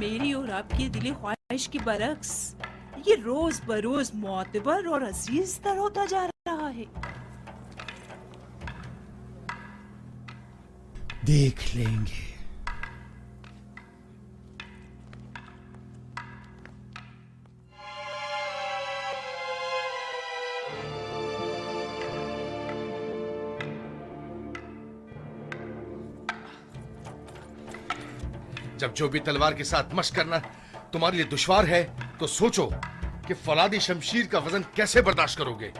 میری اور آپ کی دلی خواہش کی برعکس یہ روز بروز معتبر اور عزیز تر ہوتا جا رہا ہے. دیکھ لیں گے. جب جو بھی تلوار کے ساتھ مشق کرنا تمہارے لیے دشوار ہے تو سوچو کہ فولادی شمشیر کا وزن کیسے برداشت کرو گے.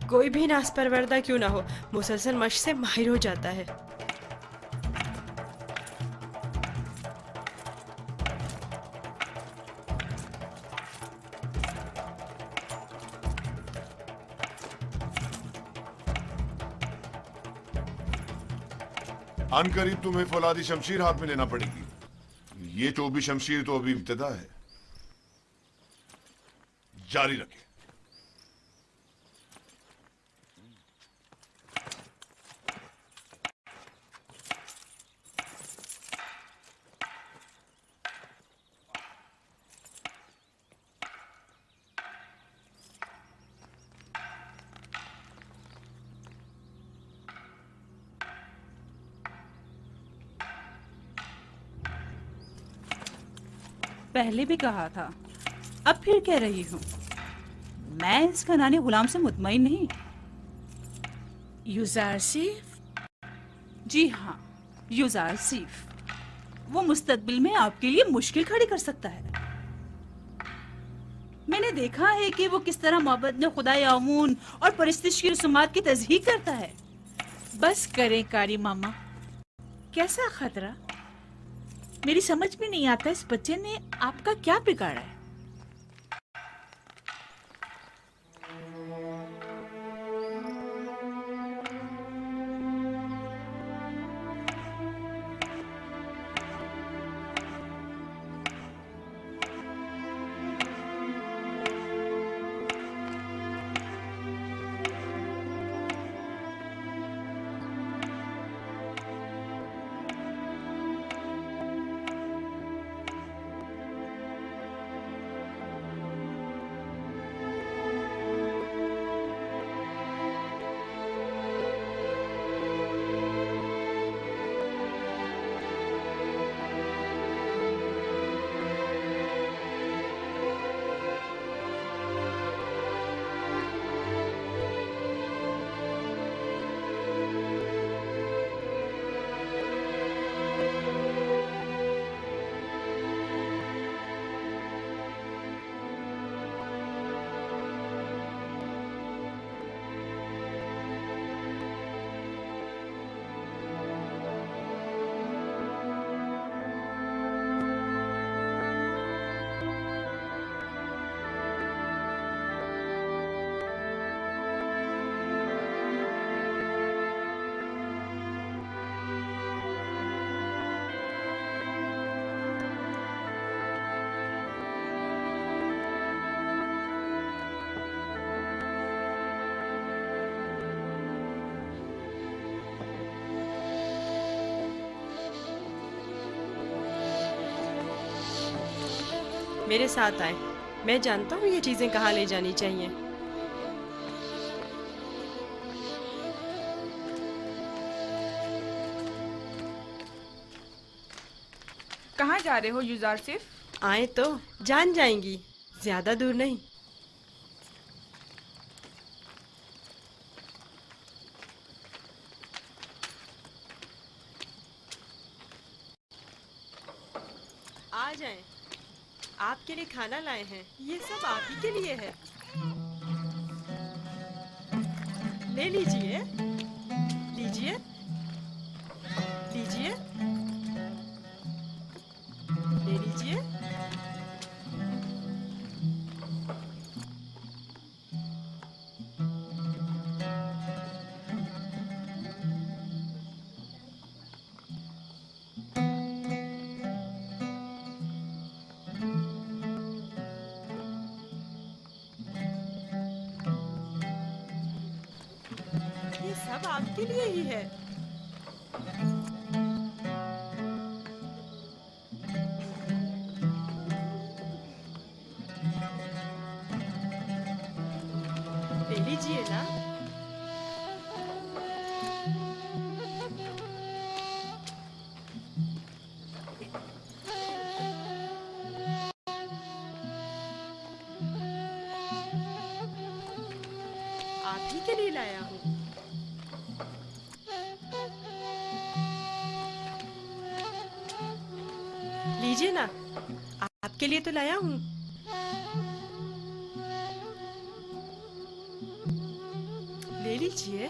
کوئی بھی ناز پروردہ کیوں نہ ہو مسلسل مشق سے ماہر ہو جاتا ہے. ان قریب تمہیں فولادی شمشیر ہاتھ میں لینا پڑے گی. یہ چوبی شمشیر تو ابھی ابتدا ہے. جاری رکھیں. پہلے بھی کہا تھا اب پھر کہہ رہی ہوں میں اس کنانی غلام سے مطمئن نہیں. یوزارسیف؟ جی ہاں یوزارسیف. وہ مستقبل میں آپ کے لیے مشکل کھڑی کر سکتا ہے. میں نے دیکھا ہے کہ وہ کس طرح محبت میں خدای آمون اور پرستش کی رسومات کی تصحیح کرتا ہے. بس کریں کاری ماما. کیسا خطرہ؟ میری سمجھ میں نہیں آتا اس بچے نے آپ کا کیا بگاڑا ہے. میرے ساتھ آئیں. میں جانتا ہوں یہ چیزیں کہاں لے جانی چاہیے. کہاں جا رہے ہو یوزارسیف؟ آئیں تو جان جائیں گی. زیادہ دور نہیں. آ جائیں. آپ کے لیے کھانا لائے ہیں. یہ سب آپ ہی کے لیے ہے. لے لیجئے. لیجئے لیجئے لے لیجئے. یہ سب آپ کے لیے ہی ہے. आप ही के लिए लाया हूँ। लीजिए ना, आपके लिए तो लाया हूँ। ले लीजिए।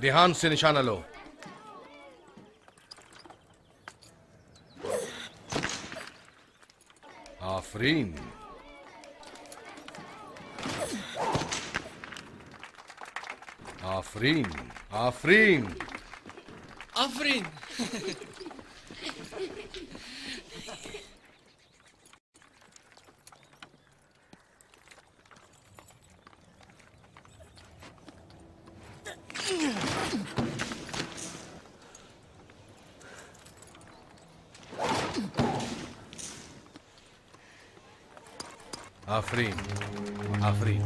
ध्यान से निशाना लो। आफरीन। आफरीन। आफरीन। आफरीन। आफरीन। आफरीन।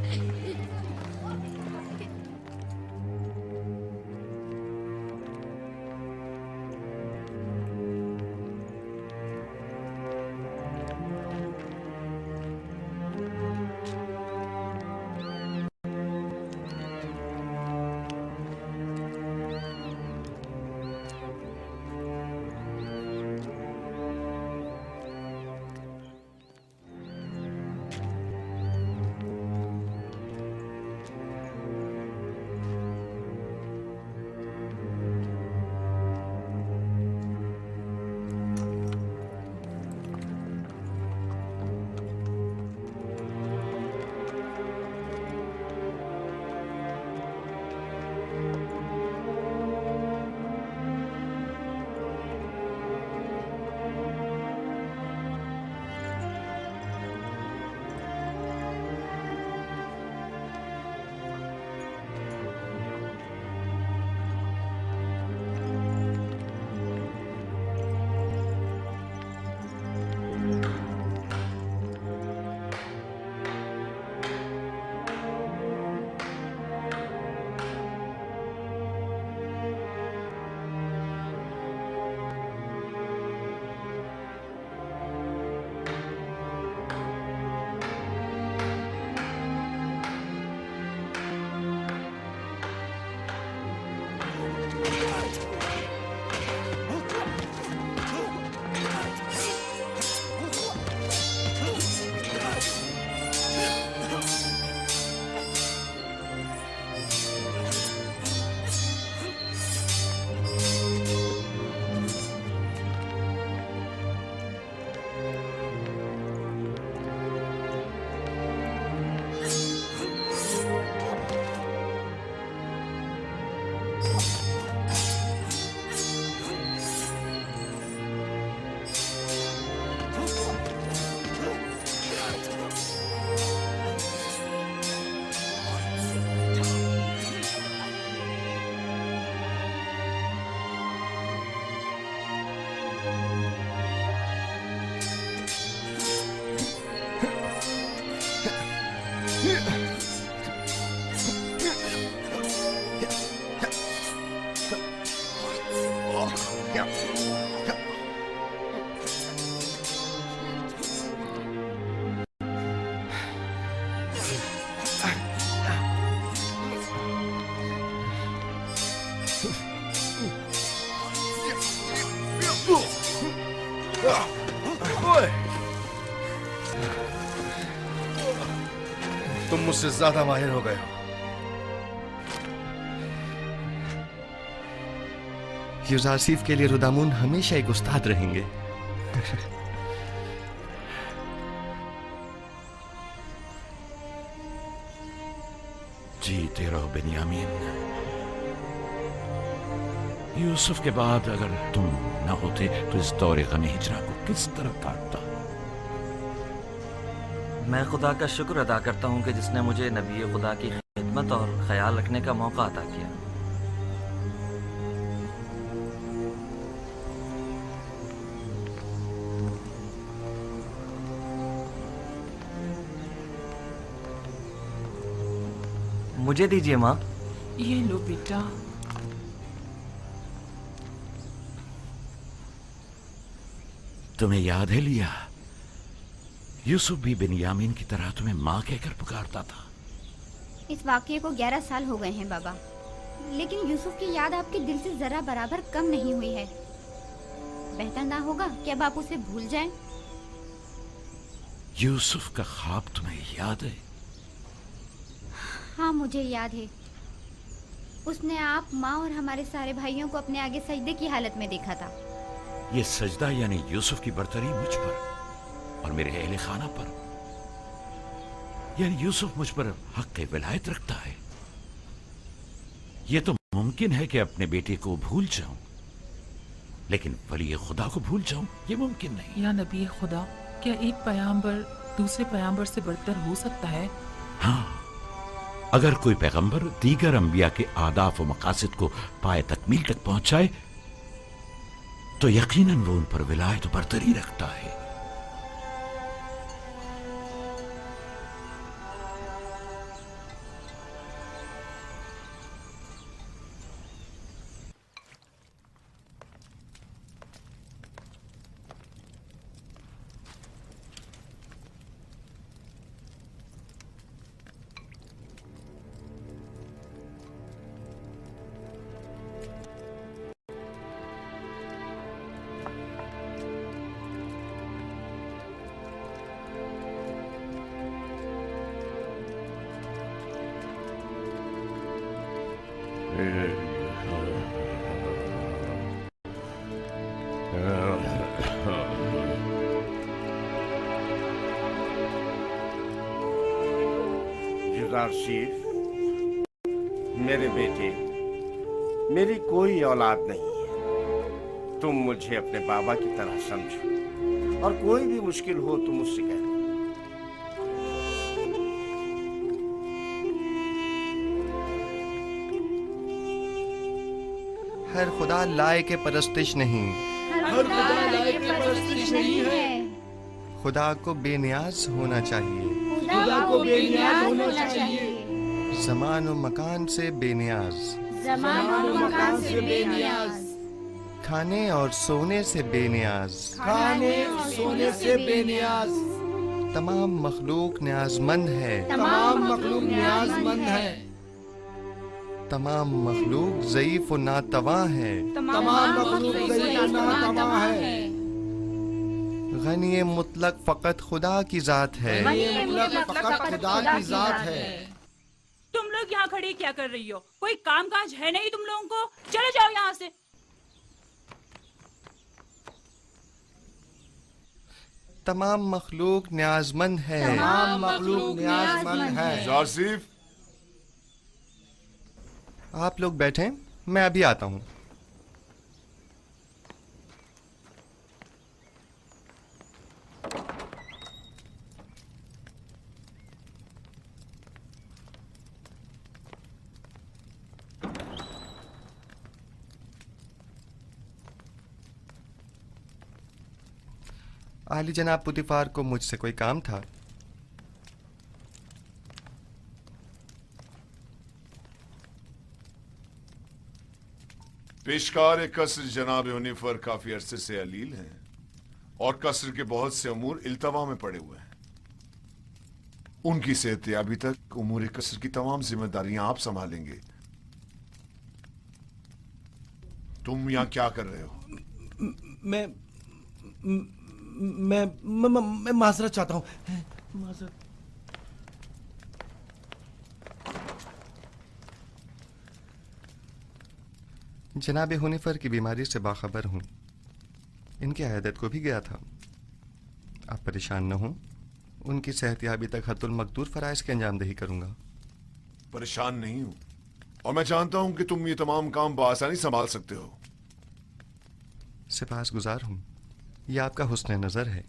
तुम मुझसे ज्यादा माहिर हो गए हो। یوزارسیف کے لیے رودامون ہمیشہ ایک استاد رہیں گے. جیتے رہو بنیامین. یوسف کے بعد اگر تم نہ ہوتے تو اس دور غم ہجرا کو کس طرح کاٹتا. میں خدا کا شکر ادا کرتا ہوں کہ جس نے مجھے نبی خدا کی خدمت اور خیال رکھنے کا موقع عطا کیا. مجھے دیجیے ماں. یہ لو بیٹا. تمہیں یاد ہے لیا، یوسف بھی بنیامین کی طرح تمہیں ماں کہہ کر پکارتا تھا. اس واقعے کو 11 سال ہو گئے ہیں بابا، لیکن یوسف کی یاد آپ کے دل سے ذرا برابر کم نہیں ہوئی ہے. بہتر نہ ہوگا کہ اب آپ اسے بھول جائیں؟ یوسف کا خواب تمہیں یاد ہے؟ ہاں مجھے یاد ہے. اس نے آپ، ماں اور ہمارے سارے بھائیوں کو اپنے آگے سجدے کی حالت میں دیکھا تھا. یہ سجدہ یعنی یوسف کی برتری مجھ پر اور میرے اہل خانہ پر، یعنی یوسف مجھ پر حق ولایت رکھتا ہے. یہ تو ممکن ہے کہ اپنے بیٹے کو بھول جاؤں، لیکن ولی خدا کو بھول جاؤں یہ ممکن نہیں. یا نبی خدا، کیا ایک پیغمبر دوسرے پیغمبر سے برتر ہو سکتا ہے؟ ہاں، اگر کوئی پیغمبر دیگر انبیاء کے اہداف و مقاصد کو پائے تکمیل تک پہنچائے تو یقیناً وہ ان پر ولایت و برتری رکھتا ہے. یوزارسیف، میرے بیٹے، میری کوئی اولاد نہیں ہے. تم مجھے اپنے بابا کی طرح سمجھو اور کوئی بھی مشکل ہو تو مجھ سے کہہ دو. ہر خدا لائق پرستش نہیں، خدا کو بے نیاز ہونا چاہیے. زمان و مکان سے بے نیاز، کھانے اور سونے سے بے نیاز، تمام مخلوق نیاز مند ہے، تمام مخلوق ضعیف و ناتواں ہے. غنی مطلق فقط خدا کی ذات ہے. تم لوگ یہاں کھڑے کیا کر رہی ہو؟ کوئی کام کاج ہے نہیں تم لوگوں کو؟ چلے جاؤ یہاں سے. تمام مخلوق نیاز مند ہے. یوزارسیف، آپ لوگ بیٹھیں، میں ابھی آتا ہوں. عالی جناب پوتیفار کو مجھ سے کوئی کام تھا. پیشکار قصر جناب ونیفر کافی عرصے سے علیل ہیں اور قصر کے بہت سے امور التوا میں پڑے ہوئے ہیں. ان کی صحت یابی تک امور قصر کی تمام ذمہ داریاں آپ سنبھالیں گے. تم یہاں کیا کر رہے ہو؟ میں معذرت چاہتا ہوں. معذرت. जनाब हुनिफर की बीमारी से बाखबर हूँ। इनकी अयादत को भी गया था। आप परेशान न हों, उनकी सेहतयाबी तक हत्तुल मकदूर फराइज की अंजामदही करूँगा। परेशान नहीं हूं और मैं जानता हूं कि तुम ये तमाम काम बआसानी संभाल सकते हो। सिपासगुजार हूँ, ये आपका हुस्न नज़र है।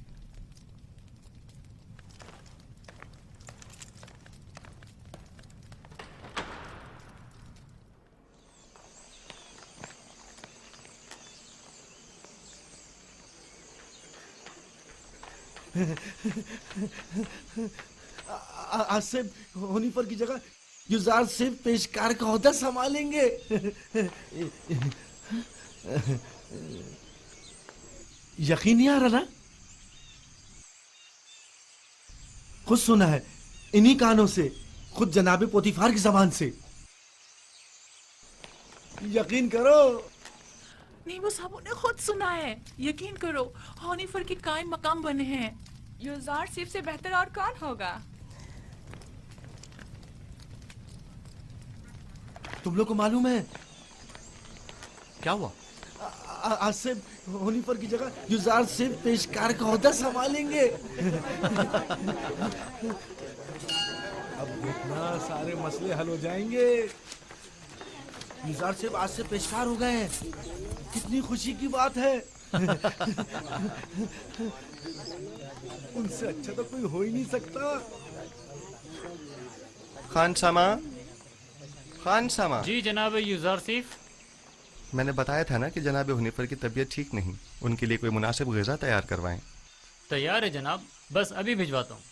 आसिफ हुनिफर की जगह युजार सिर्फ पेशकार का ओहदा संभालेंगे। यकीन नहीं आ रहा ना? खुद सुना है इन्हीं कानों से, खुद जनाबे पोतीफार की जबान से। यकीन करो। नहीं, वो साहब ने खुद सुना है। यकीन करो, हनीफर के कायम मकाम बने हैं। यूजार सिर्फ से बेहतर और कौन होगा? तुम लोग को मालूम है क्या हुआ? आसिफ हुनिफर की जगह युजार सिर्फ पेशकार का ओहदा संभालेंगे। अब देखना सारे मसले हल हो जाएंगे। युजार सिर्फ आज से पेशकार हो गए हैं। कितनी खुशी की बात है। उनसे अच्छा तो कोई हो ही नहीं सकता। खान सामा। जी जनाब यूजार सिफ। मैंने बताया था ना कि जनाब हुनिफर की तबीयत ठीक नहीं, उनके लिए कोई मुनासिब ग़िज़ा तैयार करवाएं। तैयार है जनाब, बस अभी भिजवाता हूँ।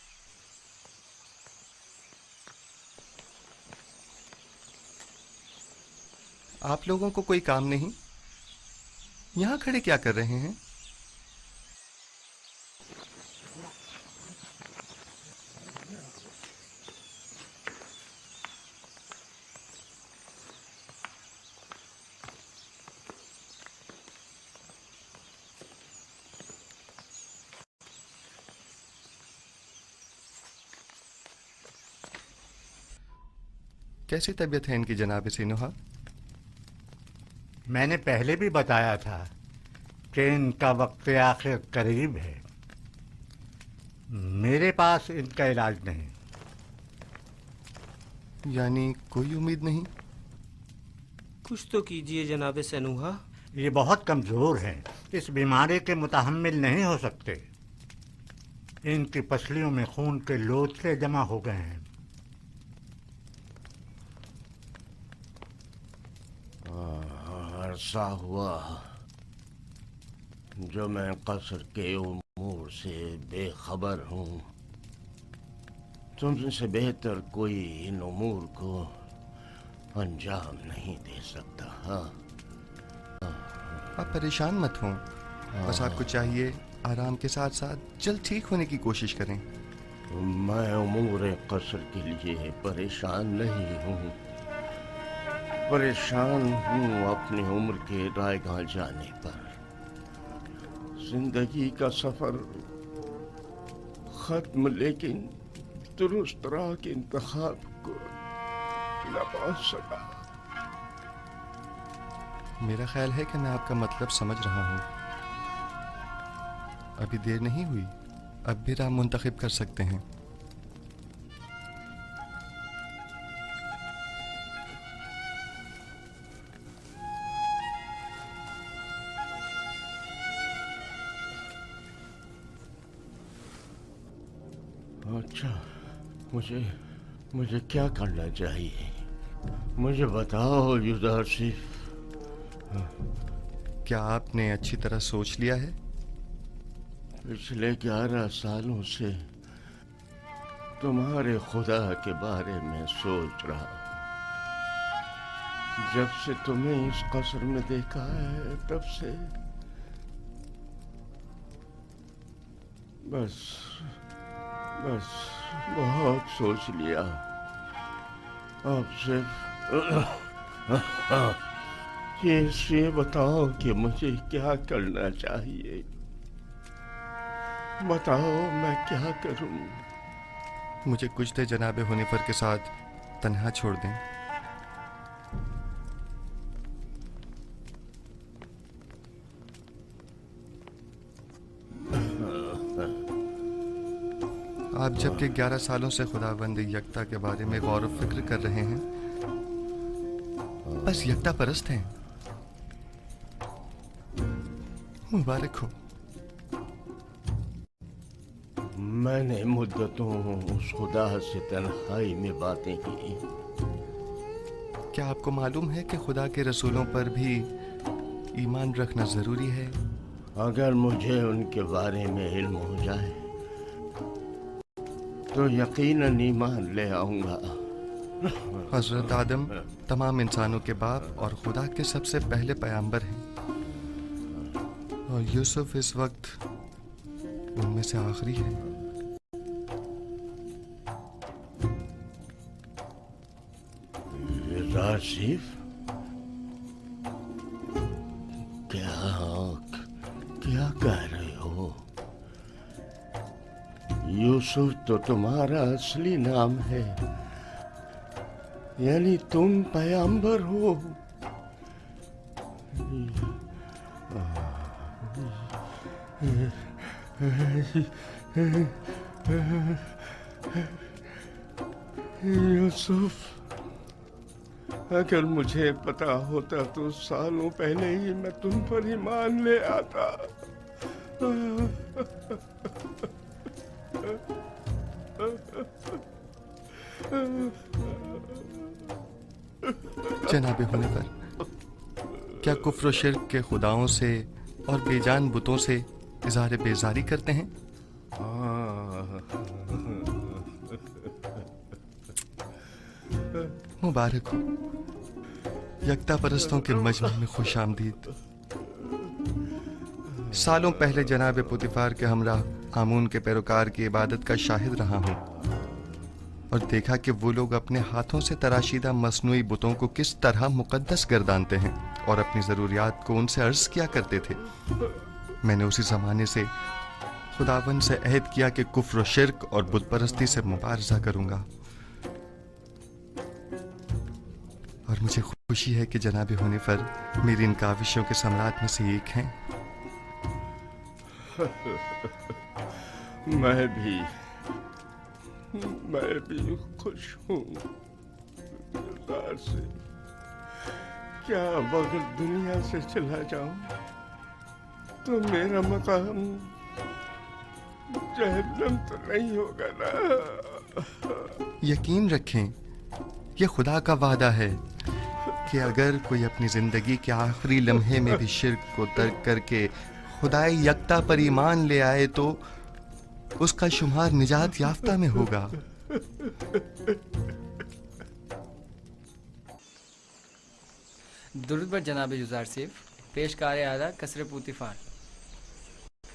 आप लोगों को कोई काम नहीं? यहाँ खड़े क्या कर रहे हैं? कैसी तबीयत है इनकी जनाब सिनुहा? मैंने पहले भी बताया था कि इनका वक्त आखिर करीब है। मेरे पास इनका इलाज नहीं। यानी कोई उम्मीद नहीं? कुछ तो कीजिए जनाब सनूहा। ये बहुत कमज़ोर हैं, इस बीमारी के मुतहम्मिल नहीं हो सकते। इनकी पसलियों में खून के लोथड़े जमा हो गए हैं। अरसा हुआ जो मैं कसर के उमूर से बेखबर हूँ। तुमसे बेहतर कोई इन उमूर को अंजाम नहीं दे सकता। आप परेशान मत हों, बस आपको चाहिए आराम के साथ साथ जल्द ठीक होने की कोशिश करें। मैं उमूर कसर के लिए परेशान नहीं हूँ। परेशान हूँ अपनी उम्र के रायगाह जाने पर। जिंदगी का सफर खत्म, लेकिन दुरुस्त राह के इंतखाब को न पा सका। मेरा ख्याल है कि मैं आपका मतलब समझ रहा हूँ। अभी देर नहीं हुई, अब भी राह मुंतखब कर सकते हैं। अच्छा, मुझे क्या करना चाहिए? मुझे बताओ युजार सिफ। क्या आपने अच्छी तरह सोच लिया है? पिछले 11 सालों से तुम्हारे खुदा के बारे में सोच रहा हूँ। जब से तुम्हें इस कसर में देखा है तब से बस बहुत सोच लिया। अब सिर्फ ये बताओ कि मुझे क्या करना चाहिए। बताओ मैं क्या करूं? मुझे कुछ देर जनाब हुनिफर के साथ तन्हा छोड़ दें। आप जबकि 11 सालों से खुदावंद यकता के बारे में गौर व फिक्र कर रहे हैं, बस यकता परस्त हैं। मुबारक हो। मैंने मुद्दतों उस खुदा से तन्हाई में बातें की। क्या आपको मालूम है कि खुदा के रसूलों पर भी ईमान रखना जरूरी है? अगर मुझे उनके बारे में इल्म हो जाए तो यकीनन ईमान ले आऊंगा। हजरत आदम तमाम इंसानों के बाप और खुदा के सबसे पहले पैगंबर हैं, और यूसुफ इस वक्त उनमें से आखिरी है। आसिफ, क्या कह रहे हो? यूसुफ तो तुम्हारा असली नाम है, यानी तुम पैगंबर हो। यूसुफ, अगर मुझे पता होता तो सालों पहले ही मैं तुम पर ईमान ले आता। जनाबे होने पर क्या कुफ्र और शिर्क के खुदाओं से और बेजान बुतों से इज़हार बेजारी करते हैं? मुबारक हो, यकता परस्तों के मजमे में खुश आमदीद। सालों पहले जनाब पुतिफार के हमराह आमून के पैरोकार की इबादत का शाहिद रहा हूँ और देखा कि वो लोग अपने हाथों से तराशीदा मसनूई बुतों को किस तरह मुकद्दस गर्दानते हैं और अपनी ज़रूरियात को उनसे अर्ज किया करते थे। मैंने उसी ज़माने से खुदावंद से अहद किया कि कुफ्र और शिर्क और बुत परस्ती से मुबारजा करूँगा, और मुझे खुशी है कि जनाब हुनीफर मेरी इन काविशों के सम्राट में से एक हैं। मैं भी खुश हूँ से। क्या अब अगर दुनिया से चला जाऊं तो मेरा मकाम जहन्नम तो नहीं होगा ना? यकीन रखें, ये खुदा का वादा है कि अगर कोई अपनी जिंदगी के आखिरी लम्हे में भी शिर्क को तर्क करके खुदाई यकता पर ईमान ले आए तो उसका शुमार निजात याफ्ता में होगा। दुरूद बर जनाब यूज़ार सिफ, पेशकार आला कसर पुतिफार।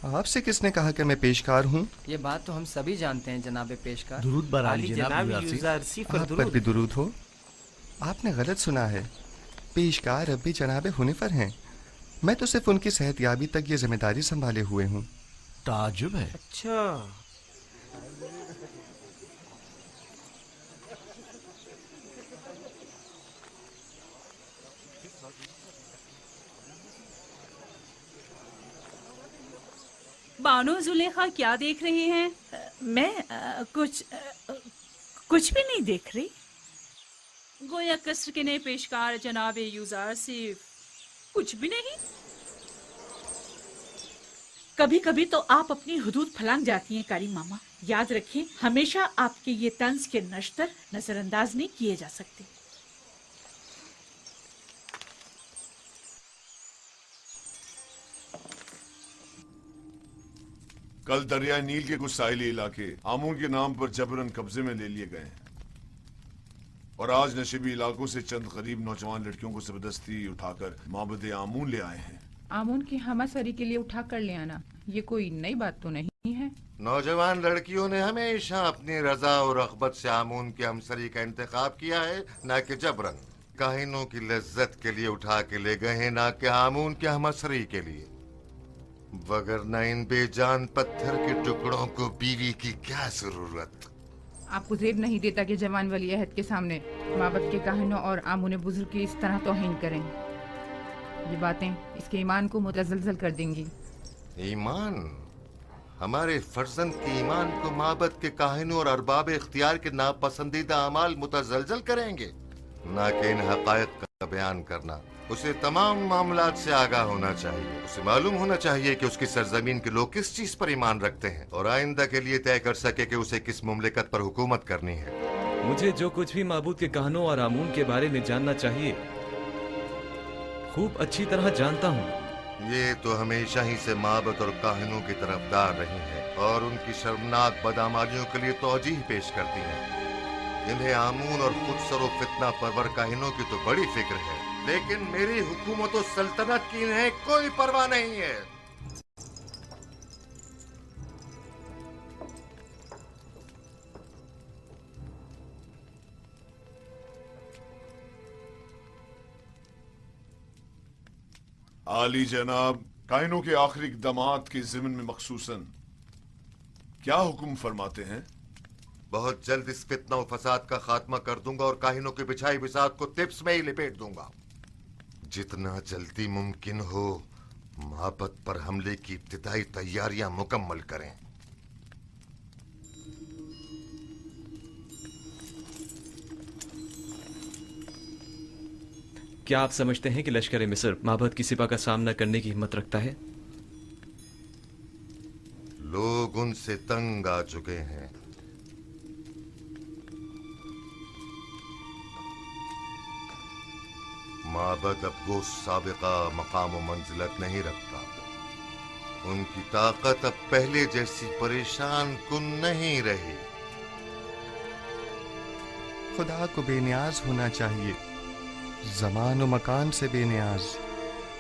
आपसे किसने कहा कि मैं पेशकार हूँ? ये बात तो हम सभी जानते हैं जनाब पेशकार। दुरूद बर आली जनाब यूज़ार सिफ। आप पर भी दुरूद हो। आपने गलत सुना है, पेशकार अब भी जनाब हुनीफर हैं। मैं तो सिर्फ उनकी सेहतयाबी तक ये जिम्मेदारी संभाले हुए हूँ। ताजुब है। अच्छा, बानो जुलेखा क्या देख रहे हैं? मैं कुछ भी नहीं देख रही। गोया कसर के नए पेशकार जनाब यूज़ार सिर्फ कुछ भी नहीं। कभी कभी तो आप अपनी हुदूद फलांग जाती हैं कारी मामा। याद रखिए, हमेशा आपके ये तंज के नश्तर नजरअंदाज नहीं किए जा सकते। कल दरिया नील के कुछ साहिली इलाके आमून के नाम पर जबरन कब्जे में ले लिए गए हैं, और आज नशीबी इलाकों से चंद गरीब नौजवान लड़कियों को जबरदस्ती उठाकर माबद आमून ले आए हैं। आमून की हमासरी के लिए उठा कर ले आना, ये कोई नई बात तो नहीं है। नौजवान लड़कियों ने हमेशा अपनी रजा और रग़बत से आमून की हमसरी का इंतखाब किया है, न कि जबरन। काहिनों की लज्जत के लिए उठा के ले गए हैं, न कि आमून की हमसरी के लिए। वगरना इन बेजान पत्थर के टुकड़ों को बीवी की क्या जरूरत। आपको जेब नहीं देता कि जवान वली अहद के सामने माबद के काहिनों और आमून बुजुर्ग की इस तरह तौहीन करें। ये बातें इसके ईमान को मुतज़लज़ल कर देंगी। ईमान? हमारे फर्जंद के ईमान को माबद के काहिनों और अरबाब इख्तियार के नापसंदीदा अमाल मुतजलजल करेंगे, ना कि इन हकायक का बयान करना। उसे तमाम मामलात से आगाह होना चाहिए। उसे मालूम होना चाहिए कि उसकी सरजमीन के लोग किस चीज पर ईमान रखते हैं और आइंदा के लिए तय कर सके कि उसे किस मुमलिकत पर हुकूमत करनी है। मुझे जो कुछ भी माबूद के कहानों और आमून के बारे में जानना चाहिए खूब अच्छी तरह जानता हूँ। ये तो हमेशा ही से माबद और काहिनों की तरफदार रही है और उनकी शर्मनाक बदआमालियों के लिए तौजीह पेश करती है। इन्हें आमून और खुद सरो फितना परवर काहिनों की तो बड़ी फिक्र है, लेकिन मेरी हुकूमत और सल्तनत की इन्हें कोई परवाह नहीं है। आली जनाब, काहिनों के आखिरी इक़दामात के ज़िम्न में मखसूसन क्या हुक्म फरमाते हैं? बहुत जल्द इस फितना और फसाद का खात्मा कर दूंगा और काहिनों की बिछाई बिसात को टिप्स में ही लिपेट दूंगा। जितना जल्दी मुमकिन हो माबद पर हमले की इब्तिदाई तैयारियां मुकम्मल करें। क्या आप समझते हैं कि लश्कर मिस्र माबद की सिपा का सामना करने की हिम्मत रखता है? लोग उनसे तंग आ चुके हैं। माबद अब वो साबिका मकाम व मंजिलत नहीं रखता। उनकी ताकत अब पहले जैसी परेशान कुन नहीं रही। खुदा को बेनियाज होना चाहिए, ज़मान व मकान से बेनियाज,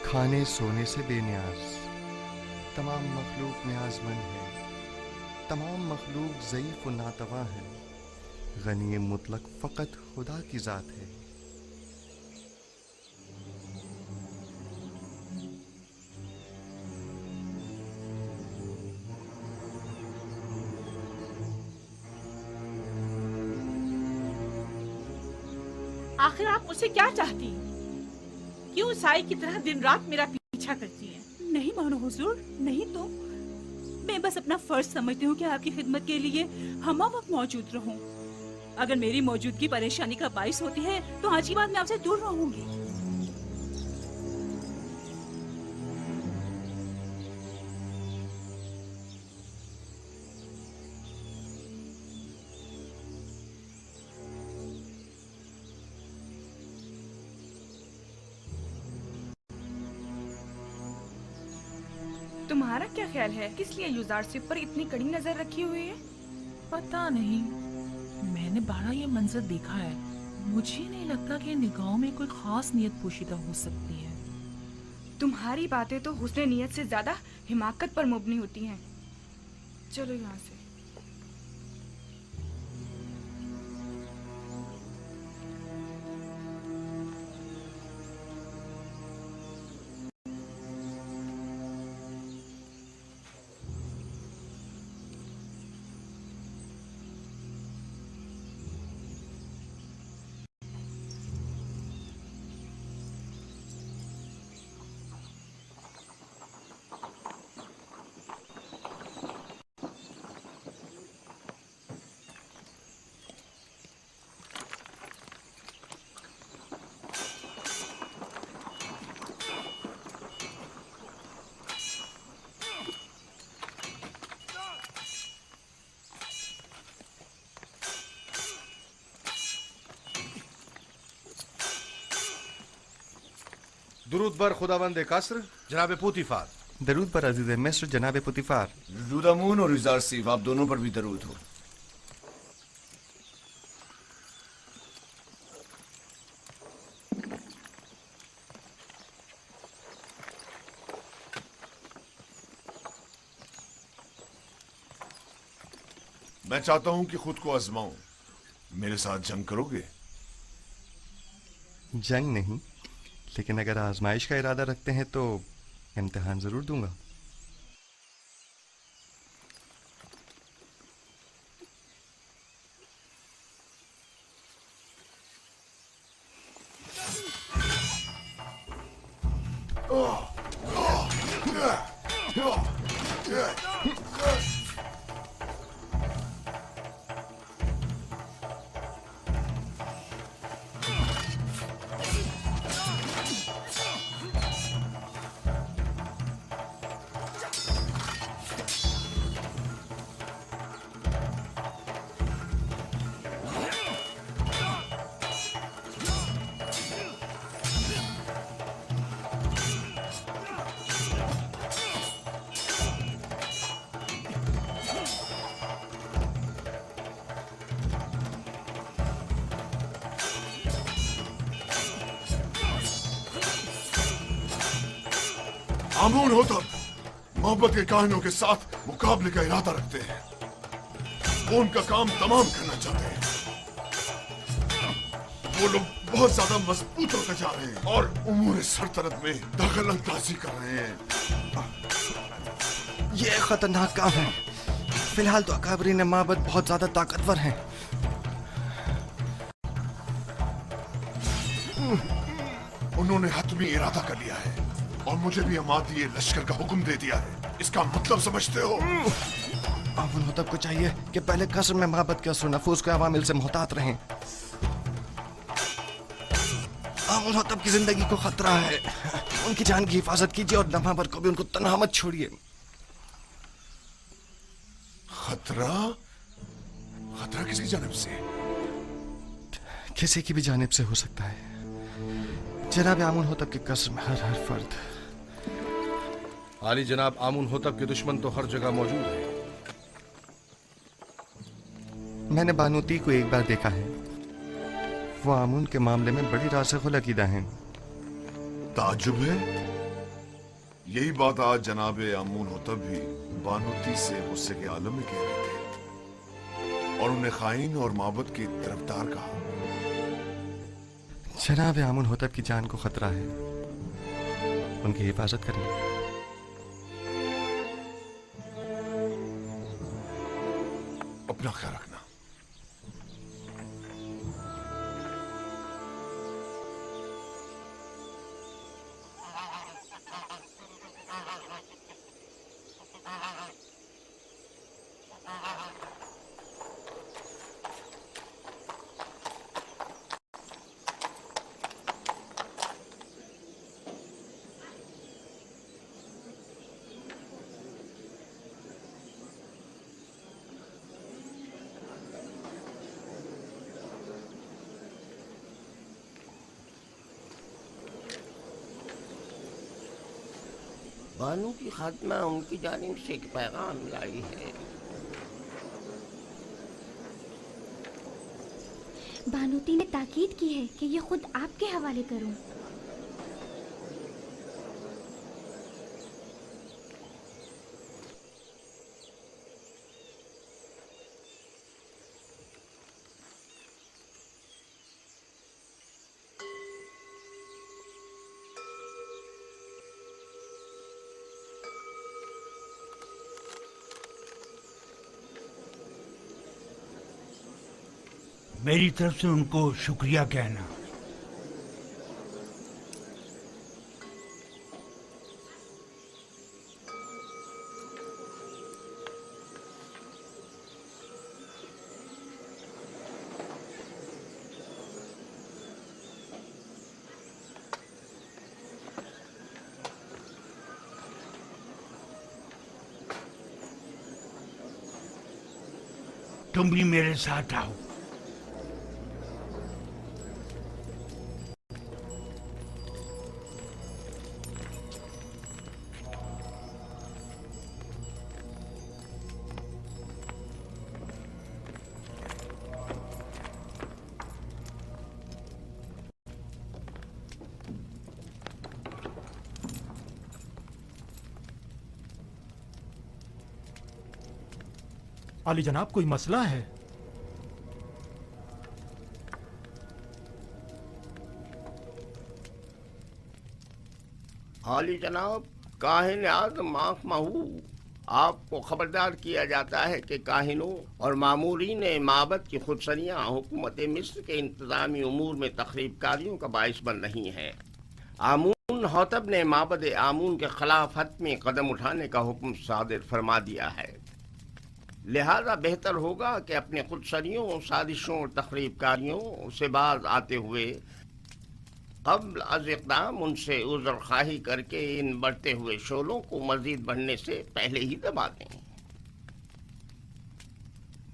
खाने सोने से बेनियाज। तमाम मखलूक न्याज़मंद है, तमाम मखलूक ज़ईफ़ व नातवा है। गनी मुतलक फ़कत खुदा की ज़ात है। आखिर आप मुझसे क्या चाहती हैं? क्यों साई की तरह दिन रात मेरा पीछा करती हैं? नहीं मानो हुजूर, नहीं तो मैं बस अपना फर्ज समझती हूँ कि आपकी खिदमत के लिए हम वक्त मौजूद रहूं। अगर मेरी मौजूदगी परेशानी का बाइस होती है तो आज की बात मैं आपसे दूर रहूंगी। तुम्हारा क्या ख्याल है, किस लिए यूजारशिप पर इतनी कड़ी नजर रखी हुई है? पता नहीं, मैंने बारह ये मंजर देखा है। मुझे नहीं लगता कि निगाहों में कोई खास नियत पोशीदा हो सकती है। तुम्हारी बातें तो हुस्ने नियत से ज्यादा हिमाकत पर मबनी होती हैं। चलो यहाँ से। दुरूद बर खुदावंद कसर जनाब पुतिफार। दरूद पर अजीज मिस्र जनाब पुतिफार। रुदामून और यूजारशिफ, आप दोनों पर भी दरूद हो। मैं चाहता हूं कि खुद को आजमाऊं। मेरे साथ जंग करोगे? जंग नहीं, लेकिन अगर आजमाइश का इरादा रखते हैं तो इम्तिहान जरूर दूंगा। Oh! आमून होतब मोहब्बत के काहिनों के साथ मुकाबले का इरादा रखते हैं। वो उनका काम तमाम करना चाहते हैं। वो लोग बहुत ज्यादा मजबूत होते जा रहे हैं और उमूर सल्तनत में दखल अंदाजी कर रहे हैं। ये खतरनाक काम है। फिलहाल तो अकाबरीन माबद बहुत ज्यादा ताकतवर हैं। उन्होंने हतमी इरादा कर लिया है और मुझे भी अमादी लश्कर का हुक्म दे दिया है। इसका मतलब समझते हो? आमुन होतब को चाहिए कि पहले कसर में माबद के असर नफूस के अवामिल से मोहतात रहें। आमुन होतब की जिंदगी को खतरा है। उनकी जान की हिफाजत कीजिए और नमाबर को भी उनको तन्हा मत छोड़िए। खतरा? खतरा किसकी जानिब से? किसी की भी जानिब से हो सकता है। जनाब आमुन होतब के कसर में हर फर्द। आली जनाब आमुन होतब के दुश्मन तो हर जगह मौजूद है। मैंने बानूती को एक बार देखा है। वो आमुन के मामले में बड़ी रासिख़ुल अक़ीदा हैं। ताजुब है। यही बात आज जनाब आमून होतब भी बानूती से गुस्से के आलम में कह रहे थे और उन्हें खाइन और माबद की तरफदार कहा। जनाब आमुन होतब की जान को खतरा है। उनकी हिफाजत करें। अपना ख्याल रखना। बानू की खात्मा उनकी जानिब से एक पैगाम लाई है। बानूती ने ताकीद की है कि ये खुद आपके हवाले करूं। मेरी तरफ से उनको शुक्रिया कहना। तुम भी मेरे साथ आओ। आली जनाब कोई मसला है? आली जनाब, काहिन आज़म आँख महू, आपको खबरदार किया जाता है कि काहिनों और मामूरीन माबद की खुदसरियाँ हुकूमत मिस्र के इंतज़ामी उमूर में तखरीबकारियों का बाइस बन रही हैं। आमून होतब ने माबद आमून के खिलाफ हतमी कदम उठाने का हुक्म सादिर फरमा दिया है। लिहाजा बेहतर होगा कि अपने खुदसरियों, साजिशों और तखरीबकारियों से बाज आते हुए क़ब्ल अज़ इक़दाम उनसे उज़्र ख़्वाही करके इन बढ़ते हुए शोलों को मज़ीद बढ़ने से पहले ही दबा दें।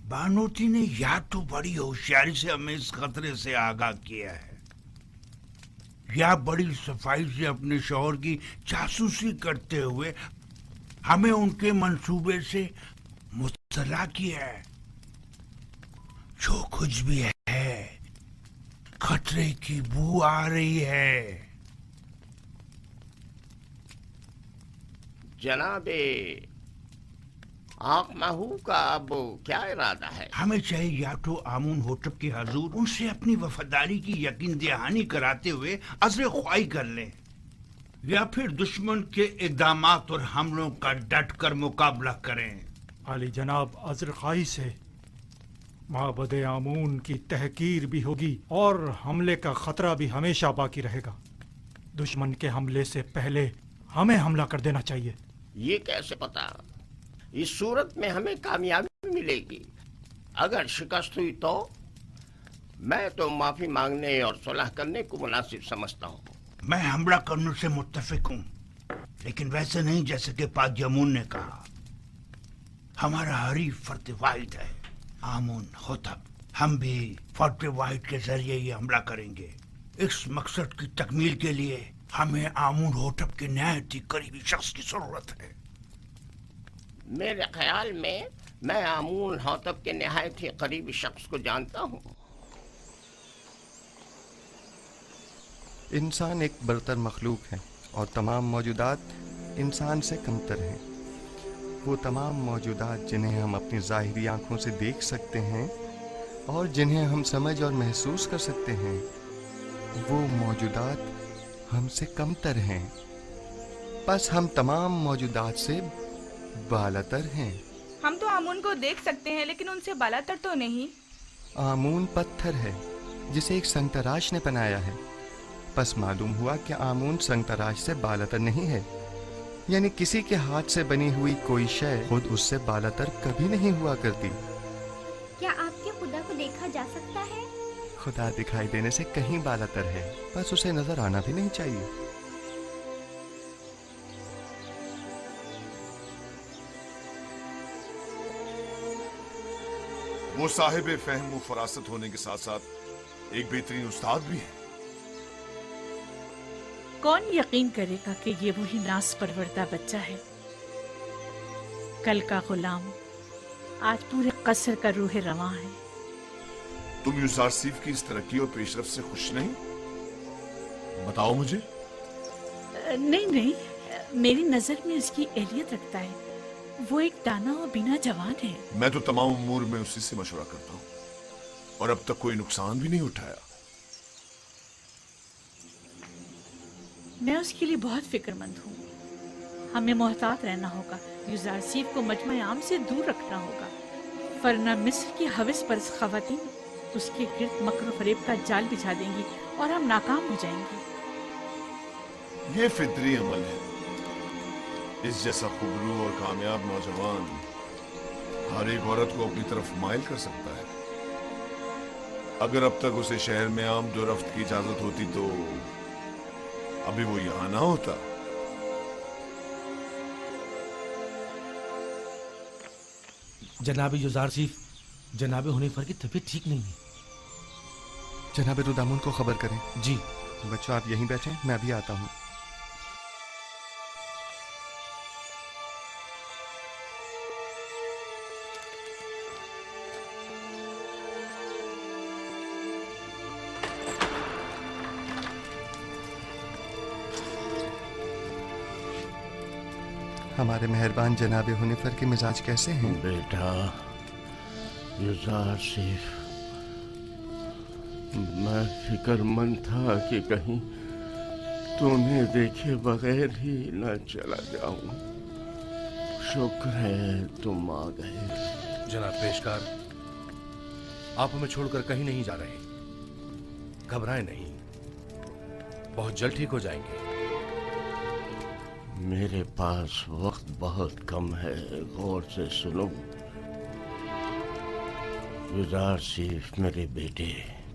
बानूती ने या तो बड़ी होशियारी से हमें इस खतरे से आगाह किया है या बड़ी सफाई से अपने शौहर की जासूसी करते हुए हमें उनके मंसूबे से मुत्तला किया है। जो कुछ भी है, खतरे की बू आ रही है। जनाब आक महू का अब क्या इरादा है? हमें चाहिए या तो आमून होटब के हजूर उनसे अपनी वफादारी की यकीन दहानी कराते हुए अज़्र ख्वाही कर लें, या फिर दुश्मन के इक़दामात और हमलों का डट कर मुकाबला करें। आली जनाब, अज़्र ख्वाही से माबद आमून की तहकीर भी होगी और हमले का खतरा भी हमेशा बाकी रहेगा। दुश्मन के हमले से पहले हमें हमला कर देना चाहिए। ये कैसे पता? इस सूरत में हमें कामयाबी मिलेगी। अगर शिकस्त हुई तो मैं तो माफी मांगने और सुलह करने को मुनासिब समझता हूँ। मैं हमला करने से मुत्तफिक हूँ, लेकिन वैसे नहीं जैसे कि पाद यमून ने कहा। हमारा हरीफ फर्द वाहिद है आमून होतब। हम भी फर्द वाहिद के जरिए ये हमला करेंगे। इस मकसद की तकमील के लिए हमें आमून होतब के नहायत ही करीबी शख्स की जरूरत है। मेरे ख्याल में मैं आमून होतब के नहायत ही करीबी शख्स को जानता हूँ। इंसान एक बरतर मखलूक है और तमाम मौजूदात इंसान से कमतर हैं। वो तमाम मौजूदात जिन्हें हम अपनी ज़ाहिरी आँखों से देख सकते हैं और जिन्हें हम समझ और महसूस कर सकते हैं, वो मौजूदात हमसे कमतर हैं। बस हम तमाम मौजूदात से बालातर हैं। हम तो आमून को देख सकते हैं, लेकिन उनसे बालातर तो नहीं। आमून पत्थर है जिसे एक संगतराश ने बनाया है। बस मालूम हुआ कि आमून संगतराश से बालातर नहीं है, यानी किसी के हाथ से बनी हुई कोई शय खुद उससे बालातर कभी नहीं हुआ करती। क्या आपके खुदा को देखा जा सकता है? खुदा दिखाई देने से कहीं बालातर है, बस उसे नजर आना भी नहीं चाहिए। वो साहिब फहम व फरासत होने के साथ साथ एक बेहतरीन उस्ताद भी है। कौन यकीन करेगा कि ये वही नास परवरदा बच्चा है? कल का गुलाम आज पूरे कसर का रूह रवां है। तुम यूजारसीफ की इस तरक्की और पेशरफ से खुश नहीं? बताओ मुझे। नहीं नहीं, मेरी नजर में इसकी एहलियत रखता है। वो एक दाना और बिना जवान है। मैं तो तमाम उमूर में उसी से मशवरा करता हूँ और अब तक कोई नुकसान भी नहीं उठाया। मैं उसके लिए बहुत फिक्रमंद हूँ। हमें मोहतात रहना होगा। यूजारसीफ को मजमा आम से दूर रखना होगा, वरना मिस्र की हविस परस खवातीन उसके गिर्द मकर फरेब का जाल बिछा देंगी और हम नाकाम हो जाएंगे। ये फितरी अमल है। इस जैसा खुबरू और कामयाब नौजवान हर एक औरत को अपनी तरफ माइल कर सकता है। अगर अब तक उसे शहर में आमद और रफ्त की इजाजत होती तो अभी वो यहां ना होता। जनाब यूजारसीफ, जनाब हुनीफर की तबीयत ठीक नहीं है। जनाब रुदामुन को खबर करें। जी। बच्चों आप यहीं बैठें, मैं अभी आता हूँ। हमारे मेहरबान जनाब हुनीफर के मिजाज कैसे हैं? बेटा यूजारसीफ, मैं फिक्रमंद था कि कहीं तुम्हें देखे बगैर ही न चला जाऊं। शुक्र है तुम आ गए। जनाब पेशकार, आप हमें छोड़कर कहीं नहीं जा रहे। घबराएं नहीं, बहुत जल्द ठीक हो जाएंगे। मेरे पास वक्त बहुत कम है, गौर से सुनो। यूजारसीफ मेरे बेटे,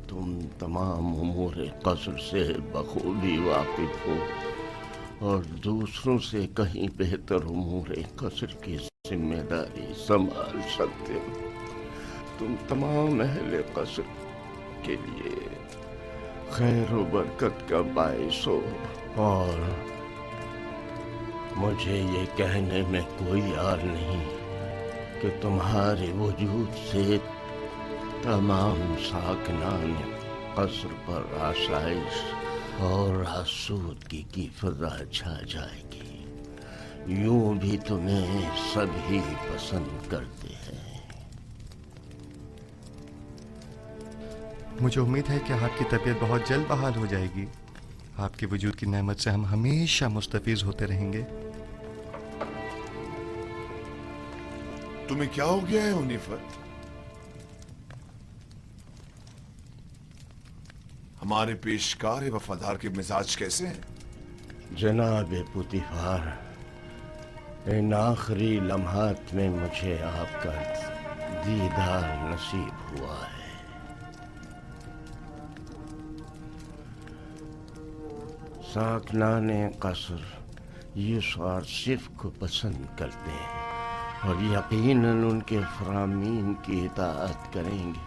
तुम तमाम उमूर कसर से बखूबी वाकिफ हो और दूसरों से कहीं बेहतर उमूर कसर की जिम्मेदारी संभाल सकते हो। तुम तमाम अहले कसर के लिए खैर व बरकत का बाइस हो और मुझे ये कहने में कोई यार नहीं कि तुम्हारे वजूद से तमाम साकिनान कसर पर आसाइश और आसूदगी की फजा छा जाएगी। यूं भी तुम्हें सभी पसंद करते हैं। मुझे उम्मीद है कि आपकी तबीयत बहुत जल्द बहाल हो जाएगी। आपके वजूद की नेमत से हम हमेशा मुस्तफीज होते रहेंगे। तुम्हें क्या हो गया है हुनीफर? हमारे पेशकार वफादार के मिजाज कैसे हैं? जनाब पुतिफार, इन आखिरी लम्हात में मुझे आपका दीदार नसीब हुआ है। साकनाने कसर यूसुफ को पसंद करते हैं और यकीनन उनके फरामीन की इताअत करेंगे।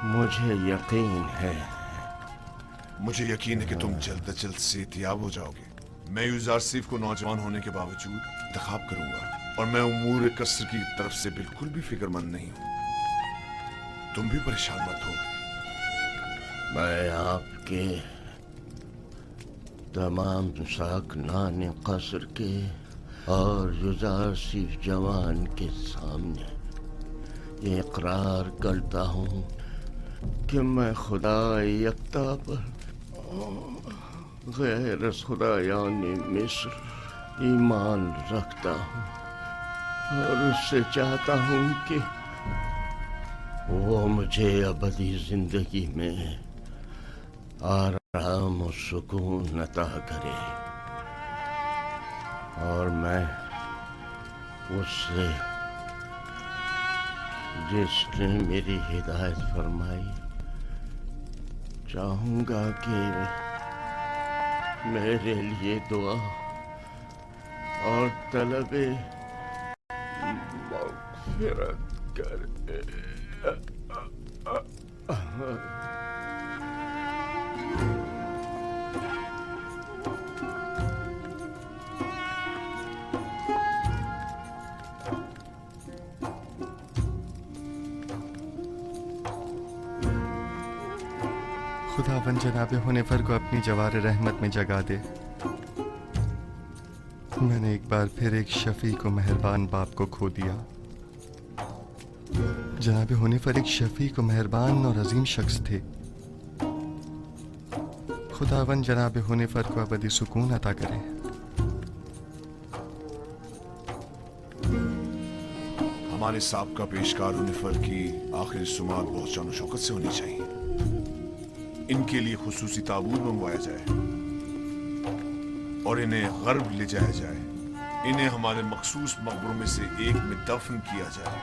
मुझे यकीन है कि तुम जल्द से जल्द सेहतियाब हो जाओगे। मैं यूसुफ को नौजवान होने के बावजूद इंतखाब करूंगा और मैं उमूर कसर की तरफ से बिल्कुल भी फिक्रमंद नहीं हूं। तुम भी परेशान मत हो। मैं आपके तमाम साकनान कसर के और यूसुफ जवान के सामने ये इकरार करता हूँ कि मैं खुदा यकता पर गैर खुदायान मिस्र ईमान रखता हूँ और उससे चाहता हूँ कि वो मुझे अबदी जिंदगी में आराम और सुकून अता करे और मैं उससे जिसने मेरी हिदायत फरमाई चाहूंगा कि मेरे लिए दुआ और तलबे मग़फ़िरत करे। खुदावन जनाब हुनैफर को अपनी जवार रहमत में जगा दे। मैंने एक बार फिर एक शफी को मेहरबान बाप को खो दिया। जनाब हुनैफर एक शफी को मेहरबान और अजीम शख्स थे। खुदावन जनाब हुनैफर को अबदी सुकून अता करे। हमारे साबका पेशकार हुनैफर की आखिरी सुमात बहुत शान और शौकत से होनी चाहिए। इनके लिए खुसूसी ताबूत मंगवाया जाए और इन्हें गर्ब ले जाया जाए। इन्हें हमारे मखसूस मकबरों में से एक में दफन किया जाए।